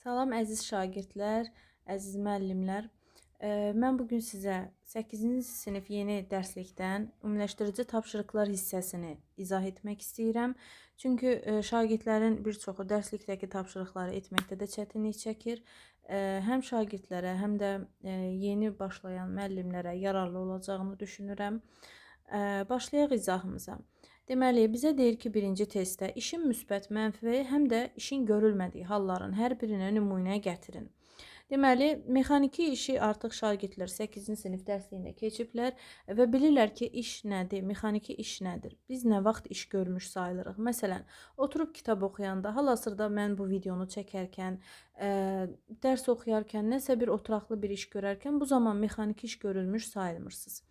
Salam əziz şagirdlər, əziz müəllimlər. Mən bugün sizə 8-ci sinif yeni dərslikdən ümumiləşdirici tapşırıqlar hissəsini izah etmək istəyirəm. Çünki şagirdlərin bir çoxu dərslikdəki tapşırıqları etməkdə də çətinlik çəkir. Həm şagirdlərə, həm də yeni başlayan müəllimlərə yararlı olacağını düşünürəm. Başlayaq izahımıza. Deməli, bizə deyir ki, birinci testdə işin müsbət, mənfi, həm də işin görülmədiyi halların hər birini nümunəyə gətirin. Deməli, mexaniki işi artıq şagirdlər 8-ci sinif dərsliyində keçiblər və bilirlər ki, iş nədir, mexaniki iş nədir. Biz nə vaxt iş görmüş sayılırıq. Məsələn, oturub kitab oxuyanda, hal-hazırda mən bu videonu çəkərkən, dərs oxuyarkən, nəsə bir oturaqlı bir iş görərkən bu zaman mexaniki iş görülmüş sayılmırsınız.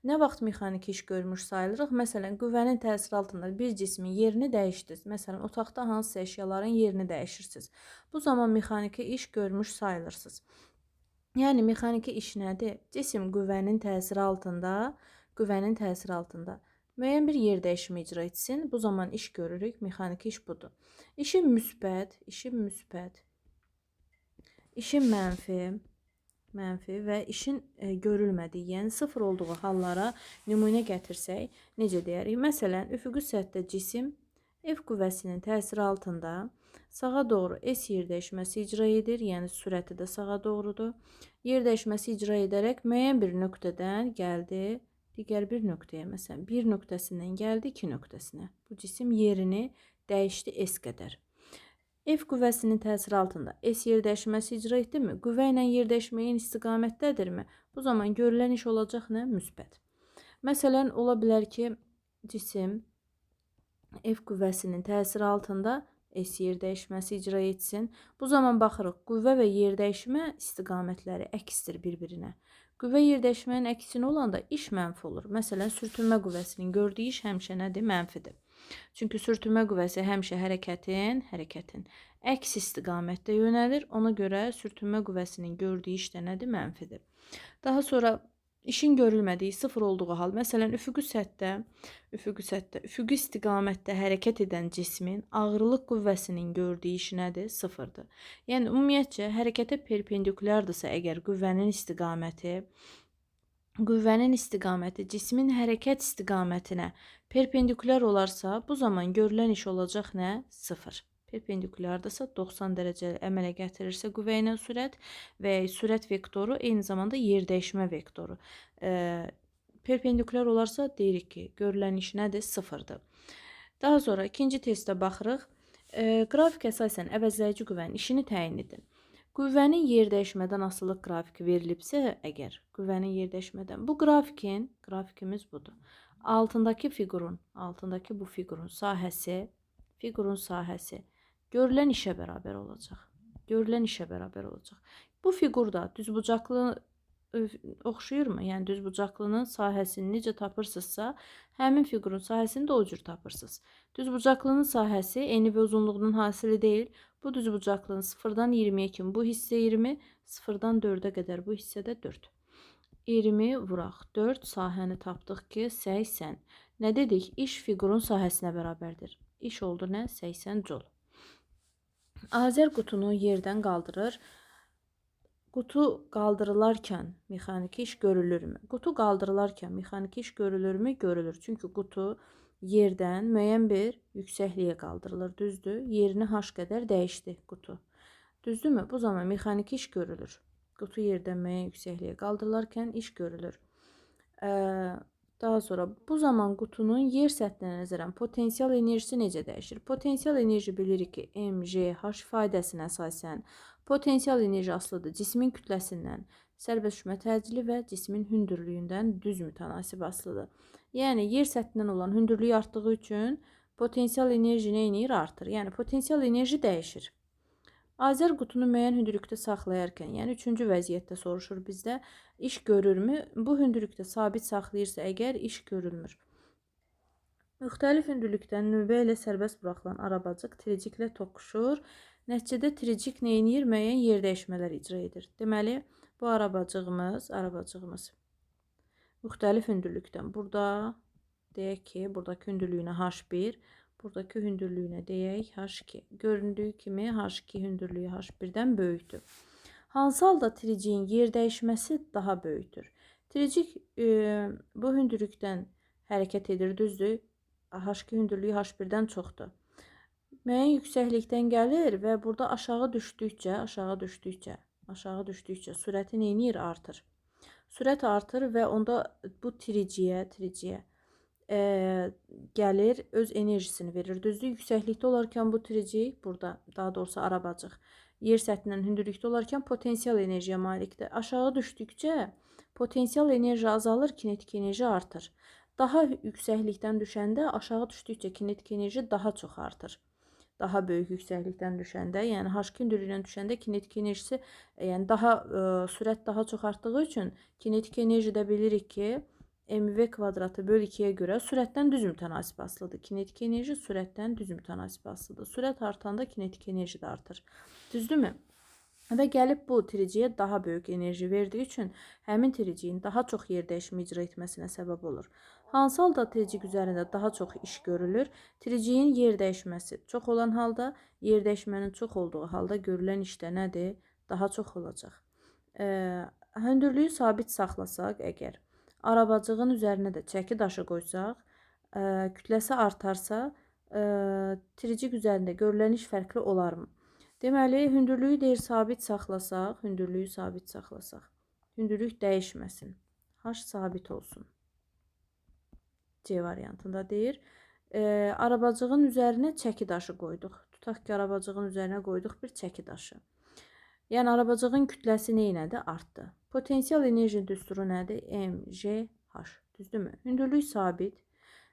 Nə vaxt mexaniki iş görmüş sayılırıq? Məsələn, qüvvənin təsiri altında bir cismin yerini dəyişdiniz. Məsələn, otaqda hansısa əşyaların yerini dəyişirsiniz. Bu zaman mexaniki iş görmüş sayılırsınız. Yəni, mexaniki iş nədir? Cisim qüvvənin təsiri altında müəyyən bir yer dəyişimi icra etsin. Bu zaman iş görürük. Mexaniki iş budur. İşin müsbət, işin mənfi və işin görülmədiyi, yəni sıfır olduğu hallara nümunə gətirsək, necə deyərik? Məsələn, üfüqi səthdə cisim F qüvvəsinin təsiri altında sağa doğru S yer dəyişməsi icra edir, yəni sürəti də sağa doğrudur. Yer dəyişməsi icra edərək müəyyən bir nöqtədən gəldi digər bir nöqtəyə, məsələn, bir nöqtəsindən gəldi 2 nöqtəsinə. Bu cisim yerini dəyişdi S qədər. F qüvvəsinin təsiri altında S yer dəyişməsi icra etdimi? Qüvvə ilə yer dəyişməyin istiqamətdədirmi? Bu zaman görülən iş olacaq nə? Müsbət. Məsələn, ola bilər ki, cisim F qüvvəsinin təsiri altında S yer dəyişməsi icra etsin. Bu zaman baxırıq, qüvvə və yer dəyişmə istiqamətləri əksdir bir-birinə. Qüvvə yer dəyişmənin əksinə olanda iş mənfi olur. Məsələn, sürtünmə qüvvəsinin gördüyü iş həmişə nədir? Mənfidir. Çünki sürtünmə qüvvəsi həmişə hərəkətin əks istiqamətdə yönəlir. Ona görə sürtünmə qüvvəsinin gördüyü iş də nədir? Mənfidir. Daha sonra işin görülmədiyi sıfır olduğu hal. Məsələn, üfüqi istiqamətdə hərəkət edən cismin ağırlıq qüvvəsinin gördüyü iş nədir? Sıfırdır. Yəni, ümumiyyətcə, hərəkətə perpendikulyardırsa əgər qüvvənin istiqaməti cismin hərəkət istiqamətinə perpendikulyar olarsa, bu zaman görülən iş olacaq nə? Sıfır. Perpendikulyardırsa 90 dərəcə əmələ gətirirsə qüvvə ilə sürət və sürət vektoru eyni zamanda yer dəyişmə vektoru. Perpendikulyar olarsa deyirik ki, görülən iş nədir? Sıfırdır. Daha sonra ikinci testdə baxırıq. Qrafik əsasən əvəzləyici qüvvənin işini təyin edin. Qüvvənin yer dəyişmədən asılılıq qrafiki verilibsə, əgər qüvvənin yer dəyişmədən, bu qrafikimiz budur. Altındakı bu fiqurun sahəsi görülən işə bərabər olacaq. Bu fiqurda düzbucaqlı oxşuyurmu? Yəni, düzbucaqlının sahəsini necə tapırsınızsa, həmin fiqurun sahəsini də o cür tapırsınız. Düzbucaqlının sahəsi eni və uzunluğunun hasili deyil. Bu düzbucaqlının 0-dan 20-yə kimi bu hissə 20, 0-dan 4-ə qədər bu hissədə 4. 20 vuraq 4, sahəni tapdıq ki, 80. Nə dedik? İş fiqurun sahəsinə bərabərdir. İş oldu nə? 80 col. Azər qutunu yerdən qaldırır. Qutu qaldırılarkən mexaniki iş görülürmü? Qutu qaldırılarkən mexaniki iş görülürmü? Görülür. Çünki qutu yerdən müəyyən bir yüksəkliyə qaldırılır, düzdür? Yerini h qədər dəyişdi qutu. Düzdürmü? Bu zaman mexaniki iş görülür. Qutu yerdən müəyyən yüksəkliyə qaldırılarkən iş görülür. Daha sonra bu zaman qutunun yer səthinə nəzərən potensial enerjisi necə dəyişir? Potensial enerji bilirik ki, mgh ifadəsinə əsasən potensial enerji asılıdır cismin kütləsindən, sərbəst düşmə təcili və cismin hündürlüyündən düz mütənasib asılıdır. Yəni, yer səthindən olan hündürlüyü artdığı üçün potensial enerji nə edir? Artır. Yəni, potensial enerji dəyişir. Azər qutunu müəyyən hündürlükdə saxlayarkən, yəni 3-cü vəziyyətdə soruşur bizdə, iş görürmü? Bu hündürlükdə sabit saxlayırsa əgər iş görülmür. Müxtəlif hündürlükdən nüvə ilə sərbəst buraxılan arabacıq triciklə toqquşur. Nəticədə tricik nə edir? Müəyyən yer dəyişmələr icra edir. Deməli, bu arabacığımız müxtəlif hündürlükdən. Burada deyək ki, buradakı hündürlüyünə h1, Buradakı hündürlüyünə deyək H2. Göründüyü kimi H2 hündürlüyü H1-dən böyükdür. Hansı halda triciyin yer dəyişməsi daha böyükdür? Tricik bu hündürlükdən hərəkət edir, düzdür? H2 hündürlüyü H1-dən çoxdur. Müəyyən yüksəklikdən gəlir və burada aşağı düşdükcə sürəti neynir? Artır. Sürət artır və onda bu triciyə gəlir, öz enerjisini verir. Düzdür, yüksəklikdə olarkən bu tricik, burada daha doğrusu arabacıq, yer səthindən hündürlükdə olarkən potensial enerjiyə malikdir. Aşağı düşdükcə potensial enerji azalır, kinetik enerji artır. Daha yüksəklikdən düşəndə, aşağı düşdükcə kinetik enerji daha çox artır. Daha böyük yüksəklikdən düşəndə, yəni H2 hündürlüyündən düşəndə kinetik enerjisi, yəni daha sürət daha çox artdığı üçün kinetik enerji də bilirik ki, mv kvadratı bölü 2-yə görə sürətdən düz mütənasib asılıdır. Kinetik enerji sürətdən düz mütənasib asılıdır. Sürət artanda kinetik enerji də artır. Düzdürmü? Və gəlib bu triciyə daha böyük enerji verdiyi üçün həmin triciyin daha çox yer dəyişimi icra etməsinə səbəb olur. Hansı halda tricik üzərində daha çox iş görülür? Triciyin yer dəyişməsi çox olan halda, yer dəyişmənin çox olduğu halda görülən işdə nədir? Daha çox olacaq. Hündürlüyü sabit saxlasaq əgər, arabacığın üzərinə də çəki daşı qoysaq, kütləsi artarsa, tricik üzərində görülən iş fərqli olarmı? Deməli, hündürlüyü deyir sabit saxlasaq, hündürlük dəyişməsin. H sabit olsun. C variantında deyir. Arabacığın üzərinə çəki daşı qoyduq. Tutaq ki, arabacığın üzərinə qoyduq bir çəki daşı. Yəni, arabacığın kütləsi neynədir? Artdı. Potensial enerji düsturu nədir? MJH. Düzdürmü? Hündürlük sabit.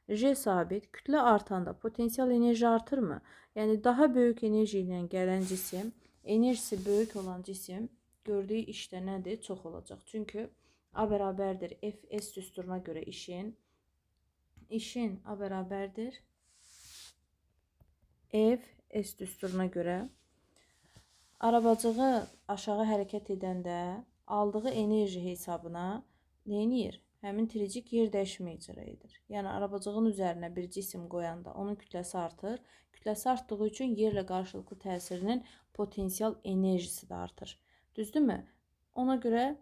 J sabit. Kütlə artanda potensial enerji artırmı? Yəni, daha böyük enerji ilə gələn cisim, enerjisi böyük olan cisim gördüyü işdə nədir? Çox olacaq. Çünki A bərabərdir F-S düsturuna görə işin A bərabərdir F-S düsturuna görə arabacığı aşağı hərəkət edəndə aldığı enerji hesabına neynir? Həmin tricik yer dəyişimi icra edir. Yəni, arabacığın üzərinə bir cisim qoyanda onun kütləsi artır. Kütləsi artdığı üçün yerlə qarşılıqlı təsirinin potensial enerjisi də artır. Düzdürmü? Ona görə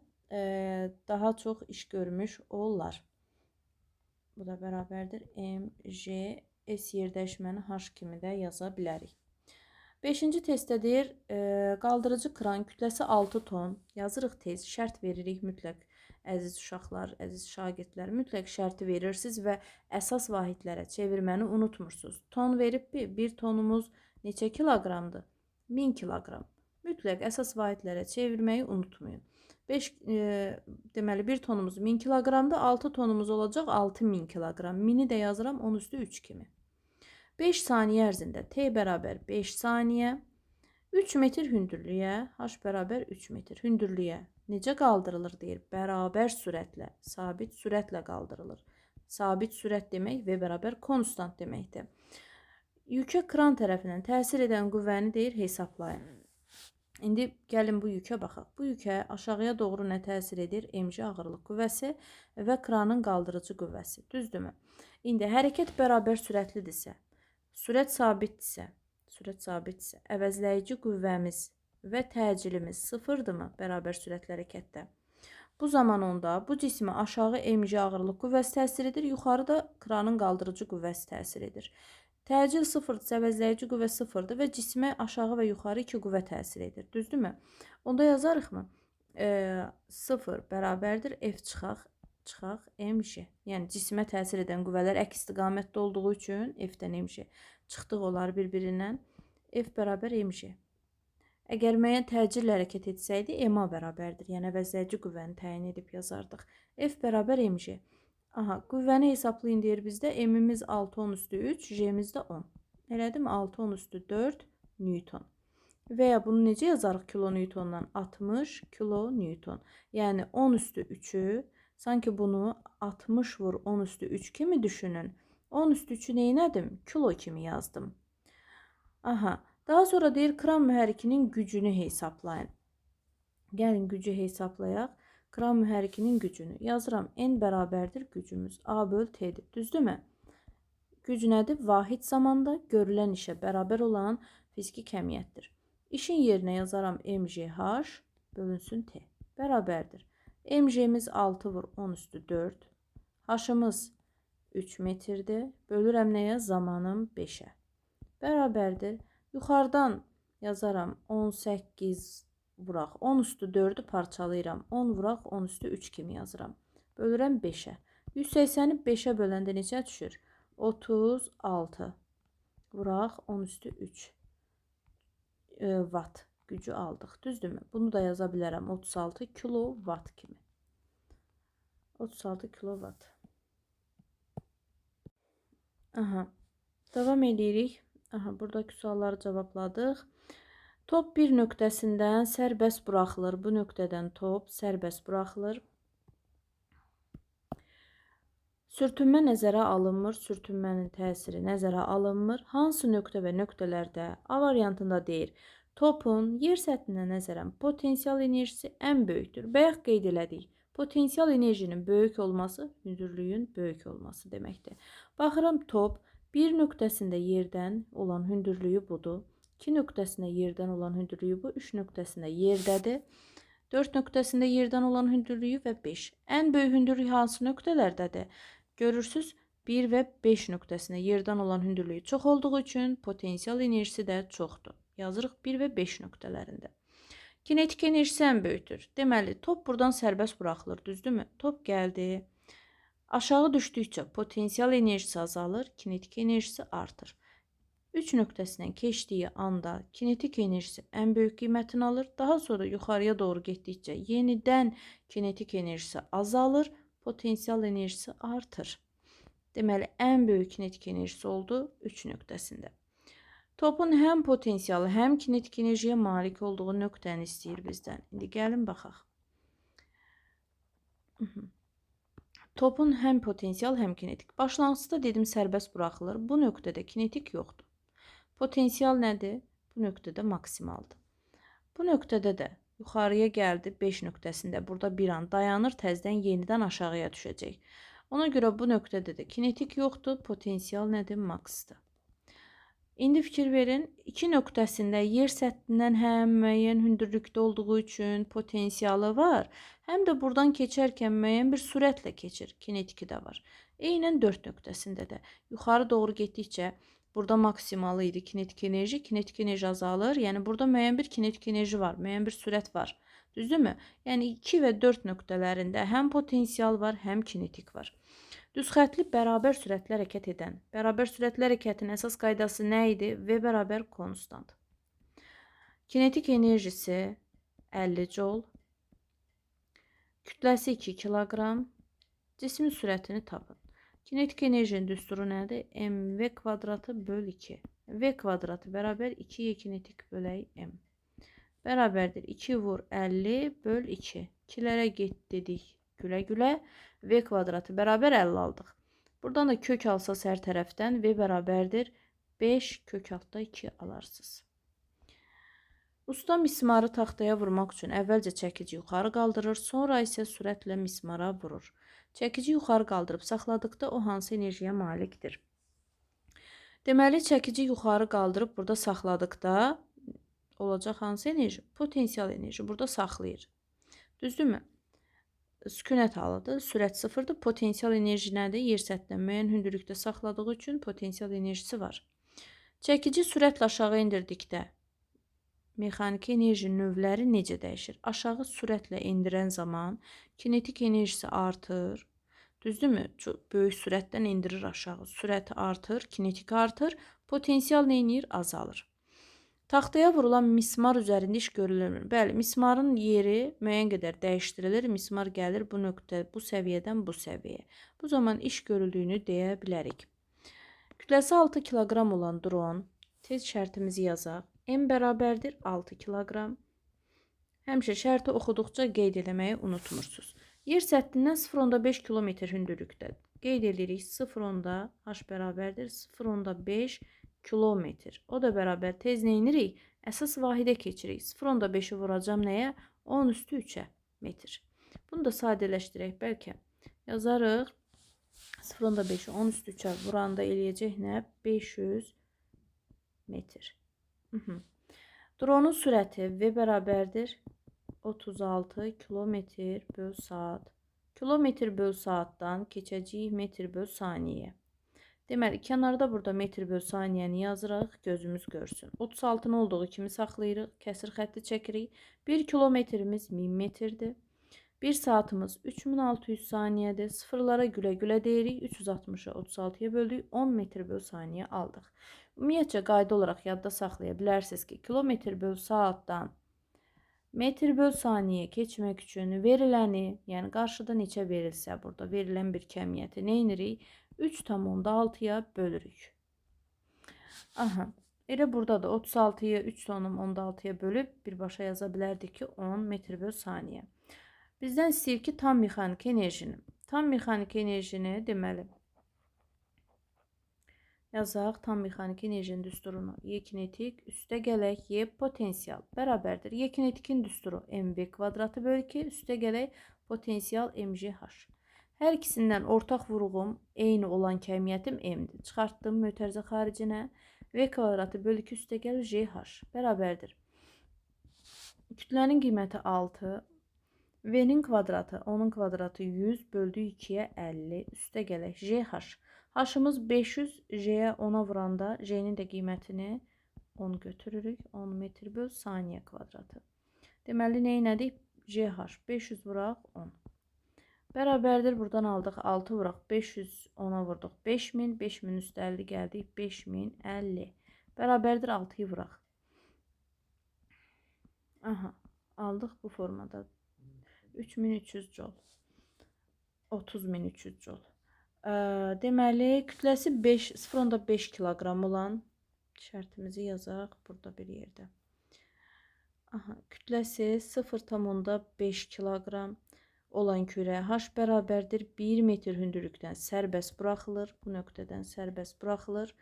daha çox iş görmüş olurlar. Bu da bərabərdir MJ, S yer dəyişməni H kimi də yaza bilərik. 5-ci testdə deyir, qaldırıcı kran kütləsi 6 ton. Yazırıq tez, şərt veririk mütləq. Əziz uşaqlar, əziz şagirdlər, mütləq şərti verirsiniz və əsas vahidlərə çevirməni unutmursunuz. Ton verib bir tonumuz neçə kiloqramdır? 1000 kiloqram. Mütləq əsas vahidlərə çevirməyi unutmayın. Deməli, 1 tonumuz 1000 kiloqramdır, 6 tonumuz olacaq 6000 kiloqram. 1000-i də yazıram 10 üstü 3 kimi. 5 saniyə ərzində T bərabər 5 saniyə, 3 metr hündürlüyə, H bərabər 3 metr hündürlüyə necə qaldırılır deyir? Bərabər sürətlə, sabit sürətlə qaldırılır. Sabit sürət demək V bərabər konstant deməkdir. Yükə kran tərəfindən təsir edən qüvvəni deyir hesablayın. İndi gəlin bu yükə baxaq. Bu yükə aşağıya doğru nə təsir edir? MJ ağırlıq qüvvəsi və kranın qaldırıcı qüvvəsi. Düzdürmü? İndi hərəkət bərabər sürətlidirsə, sürət sabitdirsə, əvəzləyici qüvvəmiz və təcilimiz sıfırdırmı bərabər sürətli hərəkətdə? Bu zaman onda bu cismə aşağı MJ ağırlıq qüvvəsi təsir edir, yuxarıda kranın qaldırıcı qüvvəsi təsir edir. Təcil sıfırdırsa, əvəzləyici qüvvə sıfırdır və cismə aşağı və yuxarı 2 qüvvə təsir edir. Düzdürmü? Onda yazarıqmı? 0 bərabərdir F çıxaq MJ. Yəni, cismə təsir edən qüvvələr əks istiqamətdə olduğu üçün F-dən MJ çıxdıq olar bir-birindən. F bərabər MJ. Əgər müəyyən təcillə hərəkət etsəydi, MA bərabərdir. Yəni, əvəzləyici qüvvəni təyin edib yazardıq. F bərabər MJ. Aha, qüvvəni hesablayın deyir bizdə. M-imiz 6 10 üstü 3, J-imiz də 10. Elədim 6 10 üstü 4 Newton. Və ya bunu necə yazarıq kilonewtondan? 60 kilonewton. Yəni 10 üstü 3-ü, sanki bunu 60 vur 10 üstü 3 kimi düşünün. 10 üstü 3-ü neynədim? Kilo kimi yazdım. Aha, daha sonra deyir kran mühərrikinin gücünü hesablayın. Gəlin gücü hesablayaq. Kran mühərrikinin gücünü yazıram. N bərabərdir gücümüz. A böl T'dir. Düzdürmü? Güc nədir? Vahid zamanda görülən işə bərabər olan fiziki kəmiyyətdir. İşin yerinə yazaram mgh bölünsün t. Bərabərdir. Mg'miz 6 vur 10 üstü 4. H-ımız 3 metrdir. Bölürəm nəyə? Zamanım 5-ə. Bərabərdir. Yuxarıdan yazaram 18 vuraq 10 üstü 4'ü parçalayıram. 10 vuraq 10 üstü 3 kimi yazıram. Bölürəm 5-ə. 180'i 5'ə böləndə neçə düşür? 36 vuraq 10 üstü 3 watt gücü aldıq. Düzdürmü? Bunu da yaza bilərəm 36 kilowatt kimi. 36 kilowatt. Aha. Davam edirik. Aha, buradakı sualları cavabladıq. Top bir nöqtəsindən sərbəst buraxılır. Bu nöqtədən top sərbəst buraxılır. Sürtünmə nəzərə alınmır. Sürtünmənin təsiri nəzərə alınmır. Hansı nöqtə və nöqtələrdə A variantında deyir. Topun yer səthinə nəzərən potensial enerjisi ən böyükdür. Bayaq qeyd elədik. Potensial enerjinin böyük olması hündürlüyün böyük olması deməkdir. Baxıram top bir nöqtəsində yerdən olan hündürlüyü budur. 2 nöqtəsində yerdən olan hündürlüyü bu. 3 nöqtəsində yerdədir. 4 nöqtəsində yerdən olan hündürlüyü və 5. Ən böyük hündürlük hansı nöqtələrdədir? Görürsüz 1 və 5 nöqtəsində yerdən olan hündürlüyü çox olduğu üçün potensial enerjisi də çoxdur. Yazırıq 1 və 5 nöqtələrində. Kinetik enerjisi ən böyükdür. Deməli, top buradan sərbəst buraxılır, düzdürmü? Top gəldi. Aşağı düşdükcə potensial enerjisi azalır, kinetik enerjisi artır. 3 nöqtəsindən keçdiyi anda kinetik enerjisi ən böyük qiymətini alır. Daha sonra yuxarıya doğru getdikcə yenidən kinetik enerjisi azalır, potensial enerjisi artır. Deməli, ən böyük kinetik enerjisi oldu 3 nöqtəsində. Topun həm potensialı, həm kinetik enerjiyə malik olduğu nöqtəni istəyir bizdən. İndi gəlin baxaq. Topun həm potensial, həm kinetik. Başlanğıcda dedim sərbəst buraxılır. Bu nöqtədə kinetik yoxdur. Potensial nədir? Bu nöqtədə maksimaldır. Bu nöqtədə də yuxarıya gəldi 5 nöqtəsində. Burada bir an dayanır, təzədən yenidən aşağıya düşəcək. Ona görə bu nöqtədə də kinetik yoxdur. Potensial nədir? Maksdır. İndi fikir verin. 2 nöqtəsində yer səthindən həm müəyyən hündürlükdə olduğu üçün potensialı var, həm də buradan keçərkən müəyyən bir sürətlə keçir. Kinetiki də var. Eynən 4 nöqtəsində də yuxarı doğru getdikcə burada maksimalı idi kinetik enerji azalır. Yəni burada müəyyən bir kinetik enerji var, müəyyən bir sürət var. Düzdürmü? Yəni 2 və 4 nöqtələrində həm potensial var, həm kinetik var. Düzxətli bərabər sürətlə hərəkət edən. Bərabər sürətli hərəkətin əsas qaydası nə idi? V bərabər konstant. Kinetik enerjisi 50 joule. Kütləsi 2 kiloqram. Cismin sürətini tapın. Kinetik enerjinin düsturu nədir? mv kvadratı böl 2. V kvadratı bərabər 2 kinetik bölək m. Bərabərdir 2 vur 50 böl 2. 2'lərə get dedik gülə-gülə. V kvadratı bərabər 50 aldıq. Buradan da kök alsaz hər tərəfdən V bərabərdir 5 kök altda 2 alarsınız. Usta mismarı taxtaya vurmaq üçün əvvəlcə çəkici yuxarı qaldırır, sonra isə sürətlə mismara vurur. Çəkici yuxarı qaldırıb saxladıqda o hansı enerjiyə malikdir? Deməli, çəkici yuxarı qaldırıb burada saxladıqda olacaq hansı enerji? Potensial enerji burada saxlayır. Düzdürmü? Sükünət halıdır, sürət sıfırdır. Potensial enerji nədir? Yer səthindən müəyyən hündürlükdə saxladığı üçün potensial enerjisi var. Çəkici sürətlə aşağı indirdikdə mexaniki enerji növləri necə dəyişir? Aşağı sürətlə indirən zaman kinetik enerjisi artır. Düzdürmü? Çox böyük sürətdən indirir aşağı. Sürəti artır, kinetik artır. Potensial neynir? Azalır. Taxtaya vurulan mismar üzərində iş görülür. Bəli, mismarın yeri müəyyən qədər dəyişdirilir. Mismar gəlir bu nöqtə, bu səviyyədən bu səviyyəyə. Bu zaman iş görüldüyünü deyə bilərik. Kütləsi 6 kiloqram olan dron, tez şərtimizi yazaq. M bərabərdir 6 kiloqram. Həmişə şərti oxuduqca qeyd eləməyi unutmursunuz. Yer səthindən 0,5 kilometr hündürlükdə. Qeyd edirik 0,5 h bərabərdir 0,5 kilometr. O da bərabər tez neyinirik? Əsas vahidə keçirik. 0,5'i vuracam nəyə? 10 üstü 3'ə metr. Bunu da sadələşdirək bəlkə. Yazarıq 0.5'i 10 üstü 3'ə vuranda eləyəcək nə? 500 metr. Dronun sürəti V bərabərdir 36 kilometr böl saat. Kilometr böl saatdan keçəcəyik metr böl saniyə. Deməli, kənarda burada metr böl saniyəni yazırıq, gözümüz görsün. 36'nın olduğu kimi saxlayırıq, kəsir xətti çəkirik. 1 kilometrimiz 1000 metrdir. 1 saatimiz 3600 saniyədir. Sıfırlara gülə-gülə deyirik. 360'ı 36'ya böldük. 10 metr böl saniyə aldıq. Ümumiyyətcə, qayda olaraq yadda saxlaya bilərsiniz ki, kilometr böl saatdan metr böl saniyə keçmək üçün veriləni, yəni qarşıda neçə verilsə, burada verilən bir kəmiyyəti nə edirik? 3,6'ya bölürük. Aha, elə burada da 36'yı 3,6'ya bölüb birbaşa yaza bilərdik ki, 10 metr böl saniyə. Bizdən istəyir ki, tam mexaniki enerjini. Tam mexaniki enerjini deməli yazaq. Tam mexaniki enerjinin düsturunu Y kinetik üstə gələk Y potensial bərabərdir. Y kinetikin düsturu mv kvadratı bölü 2 üstə gələk potensial mgh. Hər ikisindən ortaq vurğum eyni olan kəmiyyətim m'dir. Çıxartdım mötərizə xaricinə. V kvadratı bölü 2 üstə gəlir gh bərabərdir. Kütlənin qiyməti 6. V'nin kvadratı, onun kvadratı 100 böldü 2'ye 50 üstə gələk gh. H'ımız 500, j'yə 10'a vuranda j'nin də qiymətini 10 götürürük. 10 metr böl saniyə kvadratı. Deməli, nə elədik? Gh 500 vuraq 10. Bərabərdir, buradan aldıq 6 vuraq 500, 10'a vurduq 5000, 5000 üstə 50 gəldik 5050. Bərabərdir 6'yı vuraq. Aha, aldıq bu formada. 3300 jol. 30300 jol. Deməli, kütləsi 0,5 kiloqram olan şərtimizi yazaq burada bir yerdə. Aha, kütləsi 0,5 kiloqram olan kürə H bərabərdir 1 metr hündürlükdən sərbəst buraxılır. Bu nöqtədən sərbəst buraxılır.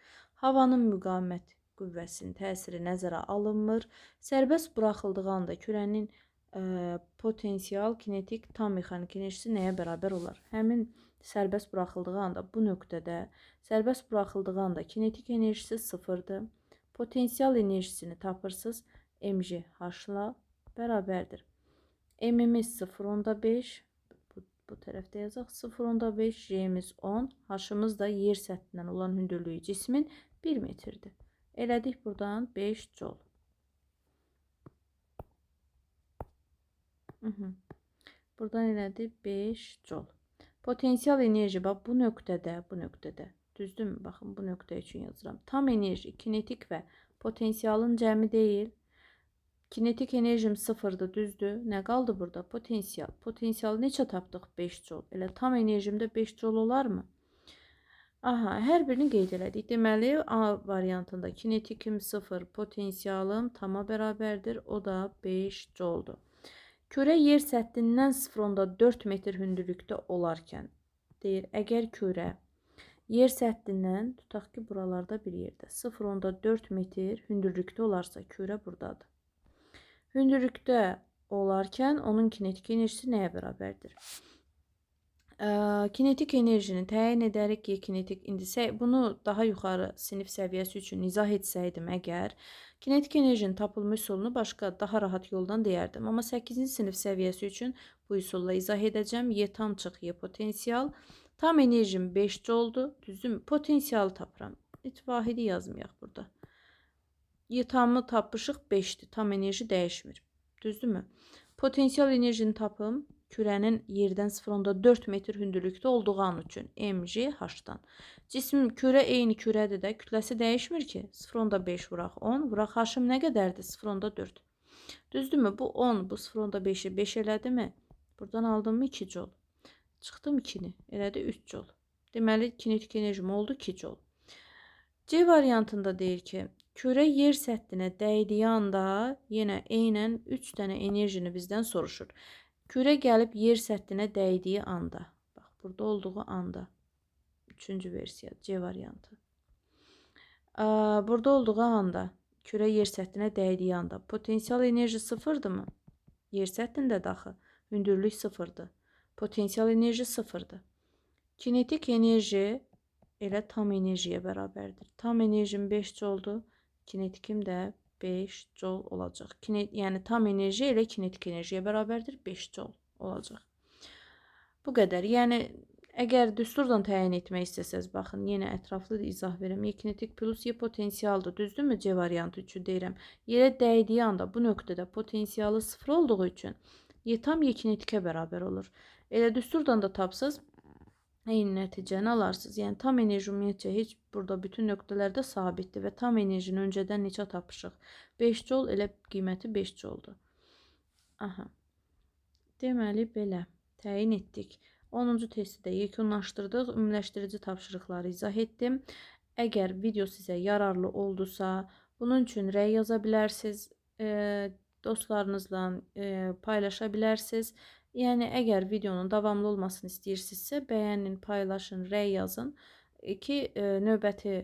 Havanın müqavimət qüvvəsinin təsiri nəzərə alınmır. Sərbəst buraxıldığı anda kürənin potensial, kinetik, tam mexanik enerjisi nəyə bərabər olar? Həmin sərbəst buraxıldığı anda bu nöqtədə sərbəst buraxıldığı anda kinetik enerjisi sıfırdır. Potensial enerjisini tapırsınız. mgh-la bərabərdir. M'imiz 0,5, bu tərəfdə yazaq 0,5, j'miz 10, h'ımız da yer səthindən olan hündürlüyü cismin 1 metrdir. Elədik buradan 5 jol. Buradan elədi 5 jol. Potensial enerji bax bu nöqtədə, düzdürmü? Baxın, bu nöqtə üçün yazıram. Tam enerji, kinetik və potensialın cəmi deyil. Kinetik enerjim sıfırdır, düzdür. Nə qaldı burada? Potensial. Potensialı neçə tapdıq? 5 jol. Elə tam enerjimdə 5 jol olarmı? Aha, hər birini qeyd elədik. Deməli, A variantında kinetikim 0, potensialım tama bərabərdir. O da 5 joldur. Kürə yer səthindən 0,4 metr hündürlükdə olarkən, deyir, əgər kürə yer səthindən, tutaq ki, buralarda bir yerdə 0,4 metr hündürlükdə olarsa, kürə buradadır. Hündürlükdə olarkən, onun kinetik enerjisi nəyə bərabərdir? Kinetik enerjini təyin edərik ki, kinetik indi bunu daha yuxarı sinif səviyyəsi üçün izah etsəydim əgər, kinetik enerjinin tapılma üsulunu başqa daha rahat yoldan deyərdim. Amma 8-ci sinif səviyyəsi üçün bu üsulla izah edəcəm. Y tam çıx, Y potensial. Tam enerjim 5 joldur. Düzdürmü? Potensialı tapıram. Heç vahidi yazmayaq burada. Y tamı tapmışıq 5'dir. Tam enerji dəyişmir. Düzdürmü? Potensial enerjini tapım. Kürənin yerdən 0,4 metr hündürlükdə olduğu an üçün mgh-dan. Cism kürə eyni kürədir də, kütləsi dəyişmir ki. 0,5 vuraq 10, vuraq h-ım nə qədərdir? 0,4. Düzdürmü? Bu 10, bu 0,5'i 5 elədi mi? Buradan aldım mı 2 jol. Çıxdım 2'ni, elədi 3 jol. Deməli, kinetik enerjim oldu 2 jol. C variantında deyir ki, kürə yer səthinə dəydiyi anda yenə eynən 3 dənə enerjini bizdən soruşur. Kürə gəlib yer səthinə dəydiyi anda, bax, burada olduğu anda, 3-cü versiya, C variantı. Burada olduğu anda, kürə yer səthinə dəydiyi anda, potensial enerji sıfırdır mı? Yer səthində daxı, hündürlük sıfırdır. Potensial enerji sıfırdır. Kinetik enerji elə tam enerjiyə bərabərdir. Tam enerjim 5 joldur. Kinetikim də 5 jol olacaq. Yəni tam enerji elə kinetik enerjiyə bərabərdir. 5 jol olacaq. Bu qədər. Yəni əgər düsturdan təyin etmək istəsəz, baxın, yenə ətraflı izah verim. Y kinetik plus Y potensialdır. Düzdürmü? C variantı üçün deyirəm. Yerə dəydiyi anda bu nöqtədə potensialı 0 olduğu üçün Y tam Y kinetikə bərabər olur. Elə düsturdan da tapsaz eyni nəticəni alarsınız. Yəni tam enerji ümumiyyətcə heç burada bütün nöqtələrdə sabitdir və tam enerjini öncədən neçə tapışıq? 5 jol, elə qiyməti 5 joldur. Aha. Deməli belə təyin etdik. 10-cu testi də yekunlaşdırdıq. Ümumiləşdirici tapşırıqları izah etdim. Əgər video sizə yararlı oldusa, bunun üçün rəy yaza bilərsiniz, dostlarınızla paylaşa bilərsiniz. Yəni əgər videonun davamlı olmasını istəyirsinizsə, bəyənin, paylaşın, rəy yazın ki, növbəti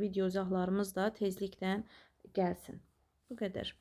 video izahlarımız da tezliklə gəlsin. Bu qədər.